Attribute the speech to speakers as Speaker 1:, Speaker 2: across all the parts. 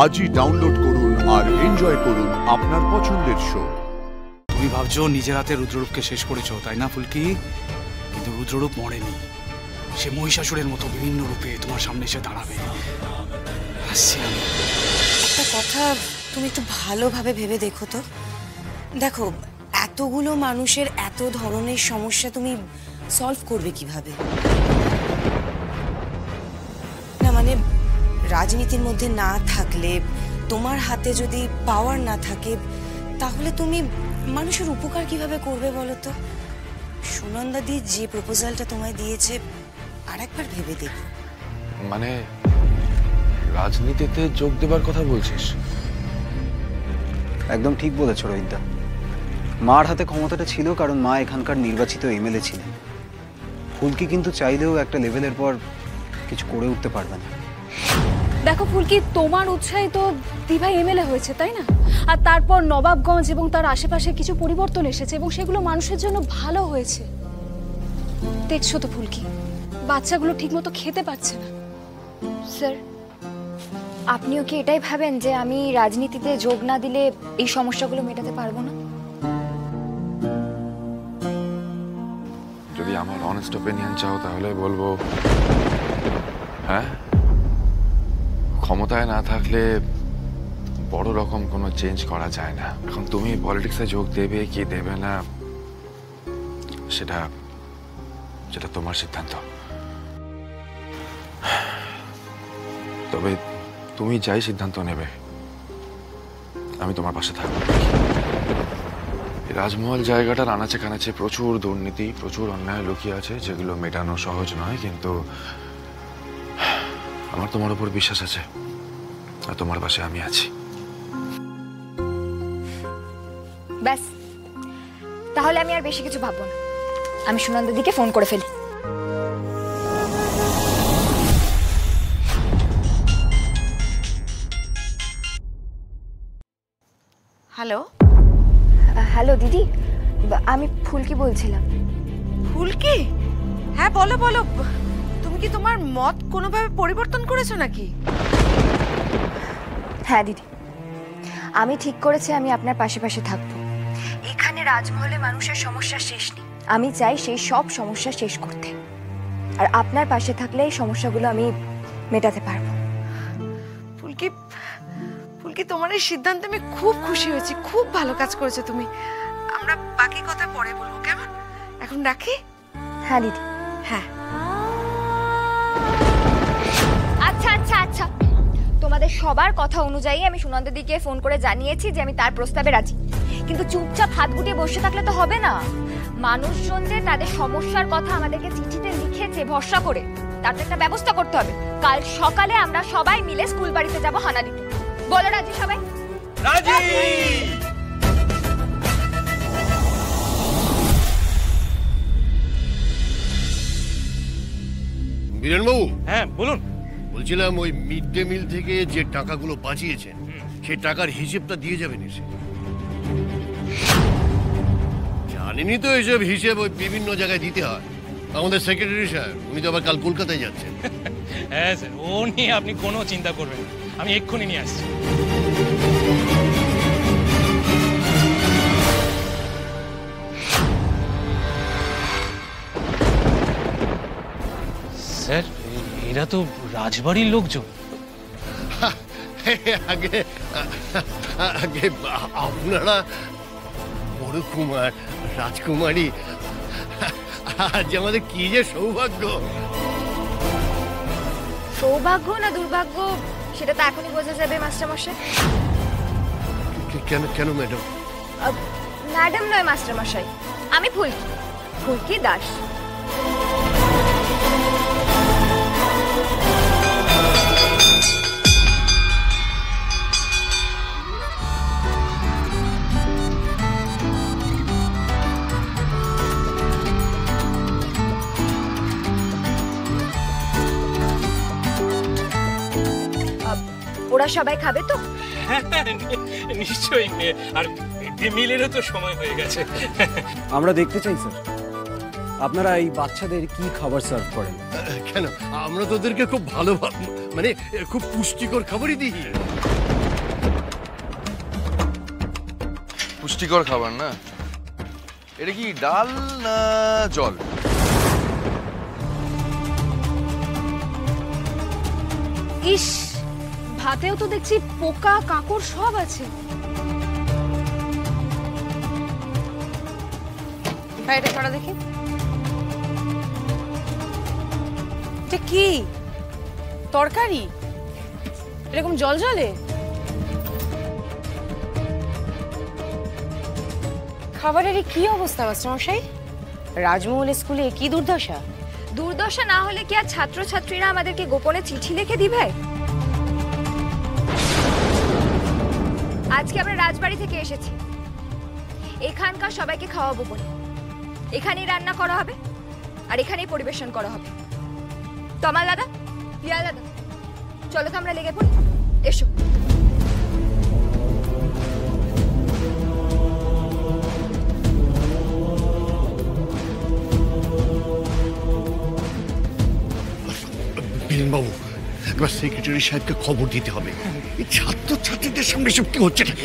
Speaker 1: আজই ডাউনলোড করুন আর এনজয় করুন আপনার পছন্দের শো।
Speaker 2: তুমি ভাবছো নিজের হাতে রুদ্ররূপকে শেষ করেছো, তাই না ফুলকি? কিন্তু রুদ্ররূপ মরেনি, সে মহিষাসুরের মতো বিভিন্ন রূপে তোমার সামনে এসে দাঁড়াবে।
Speaker 3: একটা কথা তুমি একটু ভালোভাবে ভেবে দেখো তো। দেখো, এতগুলো মানুষের এত ধরনের সমস্যা তুমি সলভ করবে কিভাবে? না মানে রাজনীতির মধ্যে না থাকলে, তোমার হাতে যদি পাওয়ার না থাকে, তাহলে তুমি মানুষের উপকার কিভাবে করবে বলো তো? সুনন্দা দি যে প্রপোজালটা তোমায় দিয়েছে, আরেকবার ভেবে দেখো।
Speaker 4: মানে রাজনীতিতে যোগ দেবার কথা বলছিস?
Speaker 5: একদম ঠিক বলেছ রোহিতদা। মার হাতে ক্ষমতাটা ছিল কারণ মা এখানকার নির্বাচিত এমএলএ ছিলেন। ফুলকি কিন্তু চাইলেও একটা লেভেলের পর কিছু করে উঠতে পারবে না।
Speaker 6: দেখো ফুলকি, তোমার উৎসাহে তো দিভাই এমএলএ হয়েছে, তাই না? আর তারপর নবাবগঞ্জ এবং তার আশেপাশে কিছু পরিবর্তন এসেছে এবং সেগুলো মানুষের জন্য ভালো হয়েছে। দেখছো তো ফুলকি, বাচ্চাগুলো ঠিকমতো খেতে পারছে না।
Speaker 7: স্যার, আপনিও কি এটাই ভাবেন যে আমি রাজনীতিতে যোগ না দিলে এই সমস্যাগুলো মেটাতে পারবো না?
Speaker 4: যদি আমার অনেস্ট ওপিনিয়ন চাও তাহলে বলবো হ্যাঁ, ক্ষমতায় না থাকলে বড় রকম কোনো চেঞ্জ করা যায় না। এখন তুমি পলিটিক্সে যোগ দেবে কি দেবে না, সেটা তোমার সিদ্ধান্ত। তবে তুমি যাই সিদ্ধান্ত নেবে, আমি তোমার পাশে থাকবো। রাজমহল জায়গাটার আনাচে কানাচে প্রচুর দুর্নীতি, প্রচুর অন্যায় লুকিয়ে আছে, যেগুলো মেটানো সহজ নয়। কিন্তু আমার তোমার উপর বিশ্বাস আছে আর তোমার পাশে আমি আছি।
Speaker 7: ব্যাস, তাহলে আমি আর বেশি কিছু ভাববো না। আমি সুনন্দা দিকে ফোন করে ফেলি।
Speaker 3: হ্যালো
Speaker 7: হ্যালো দিদি, আমি ফুলকি বলছিলাম।
Speaker 3: ফুলকি? হ্যাঁ বলো বলো। তুমি কি তোমার মত কোনোভাবে পরিবর্তন করেছো নাকি?
Speaker 7: হ্যাঁ দিদি, আমি ঠিক করেছি আমি আপনার পাশে পাশে থাকবো। এখানে রাজমহলে মানুষের সমস্যা শেষ নেই, আমি চাই সেই সব সমস্যা শেষ করতে। আর আপনার পাশে থাকলে এই সমস্যাগুলো আমি মেটাতে পারবো।
Speaker 3: ফুলকি, ফুলকি তোমার এই সিদ্ধান্তে আমি খুব খুশি হয়েছি। খুব ভালো কাজ করেছো তুমি। আমরা বাকি কথা পরে বলবো, কেমন? এখন রাখি?
Speaker 7: হ্যাঁ দিদি।
Speaker 3: হ্যাঁ।
Speaker 7: আচ্ছা আচ্ছা আচ্ছা, তোমাদের সবার কথা অনুযায়ী আমি সুনন্দা দিকে ফোন করে জানিয়েছি যে আমি তার প্রস্তাবে রাজি। কিন্তু চুপচাপ হাত গুটিয়ে বসে থাকলে তো হবে না। মানুষজন যে তাদের সমস্যার কথা আমাদেরকে চিঠিতে লিখেছে ভরসা করে, তার একটা ব্যবস্থা করতে হবে। কাল সকালে আমরা সবাই মিলে স্কুল বাড়িতে যাব হানা দিতে। বলো রাজি সবাই?
Speaker 2: রাজি।
Speaker 8: বীরেনবাবু।
Speaker 2: হ্যাঁ বলুন।
Speaker 8: বলছিলাম ওই মিড ডে মিল থেকে যে টাকাগুলো বাঁচিয়েছেন, সেই টাকার হিসেবটা দিয়ে যাবেন এসে। জানেনই তো এসব হিসেব ওই বিভিন্ন জায়গায় দিতে হয়। আমাদের সেক্রেটারি স্যার, উনি তো আবার কাল কলকাতায় যাচ্ছেন।
Speaker 9: হ্যাঁ স্যার, ও নিয়ে আপনি কোনো চিন্তা করবেন না, আমি এক্ষুনি নিয়ে আসছি। স্যার, এরা তো রাজবাড়ির লোকজন।
Speaker 8: আগে আগে আপনারা বড় কুমার, রাজকুমারী, আজ আমাদের কি যে সৌভাগ্য।
Speaker 7: সৌভাগ্য না দুর্ভাগ্য সেটা তো এখনই বোঝা যাবে মাস্টারমশাই।
Speaker 8: কেন কেন ম্যাডাম?
Speaker 7: ম্যাডাম নয় মাস্টারমশাই, আমি ফুলকি, ফুলকি দাস। ওরা সবাই খাবে তো?
Speaker 9: নিশ্চয়ই, আর মিলেরও তো সময় হয়ে গেছে।
Speaker 5: আমরা দেখতে চাই স্যার, আপনারা এই বাচ্চাদের কি খাবার সার্ভ করেন?
Speaker 8: কেন, আমরা তো ওদেরকে খুব ভালো, মানে খুব পুষ্টিকর খাবারই দিই।
Speaker 10: পুষ্টিকর খাবার না। এটা কি ডাল না জল?
Speaker 6: ইস, ভাতেও তো দেখছি পোকা কাঁকড় সব আছে।
Speaker 3: এটা করা দেখি। এটা কি তরকারি? এরকম জল জলে খাবারের কি অবস্থা মাস্টারমশাই? রাজমহল স্কুলে কি দুর্দশা!
Speaker 7: দুর্দশা না হলে কি আর ছাত্রছাত্রীরা আমাদেরকে গোপনে চিঠি লিখে দিবে? আজকে আমরা রাজবাড়ি থেকে এসেছি, এখানকার সবাইকে খাওয়াবো বলে। এখানেই রান্না করা হবে আর এখানেই পরিবেশন করা হবে। তমাল দাদা, পিয়াল দাদা, চলো তো আমরা লেগে পড়ি। এসো।
Speaker 8: বাবু, একবার সেক্রেটারি সাহেবকে খবর দিতে হবে। এই ছাত্রছাত্রীদের সামনে সব কি হচ্ছে নাকি?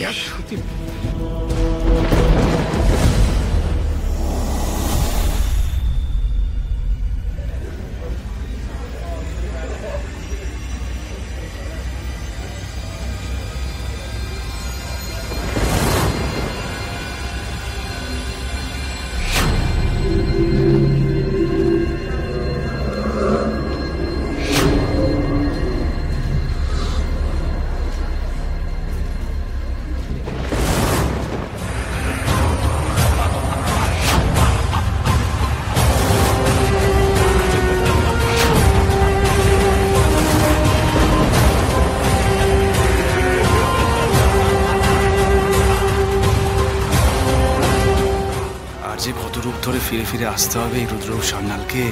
Speaker 2: যে কত রূপ ধরে ফিরে ফিরে আসতে হবে এই রুদ্ররূপ সান্যালকে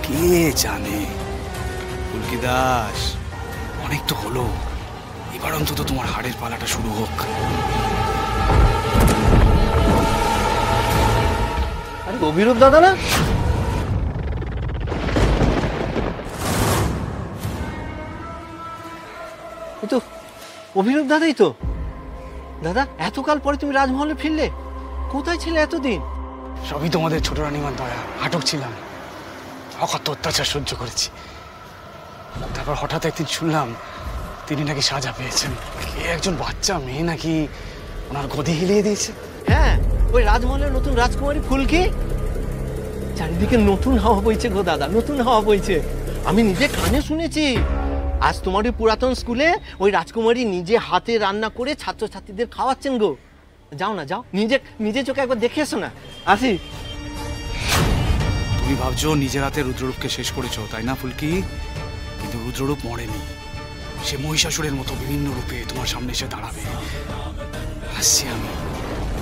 Speaker 2: কে জানে। ফুলকি দাস, অনেক তো হলো, এবার অন্তত তোমার হাড়ের পালাটা শুরু হোক।
Speaker 5: আরে অভিরূপ দাদা না? এই তো অভিরূপ দাদাই তো। দাদা, এতকাল পরে তুমি রাজমহলে ফিরলে, কোথায় ছিলে এতদিন?
Speaker 2: সবই তোমাদের ছোট রানীমার দয়া, আটক ছিলাম, অকথ্য অত্যাচার সহ্য করেছি। তারপর হঠাৎ একদিন শুনলাম তিনি নাকি সাজা পেয়েছেন। কে একজন বাচ্চা মেয়ে নাকি ওনার গদি হিলিয়ে দিয়েছে।
Speaker 5: হ্যাঁ, ওই রাজমহলের নতুন রাজকুমারী ফুলকি। চারিদিকে নতুন হাওয়া বইছে গো দাদা, নতুন হাওয়া বইছে। আমি নিজে কানে শুনেছি। আজ তোমার ওই পুরাতন স্কুলে ওই রাজকুমারী নিজে হাতে রান্না করে ছাত্রছাত্রীদের খাওয়াচ্ছেন গো। যাও না, যাও, নিজে চোখে একবার দেখে এসো না। আসি।
Speaker 2: তুমি ভাবছো নিজের হাতে রুদ্ররূপকে শেষ করেছো, তাই না ফুলকি? কিন্তু রুদ্ররূপ মরেনি, সে মহিষাসুরের মতো বিভিন্ন রূপে তোমার সামনে এসে দাঁড়াবে। আসছি আমি।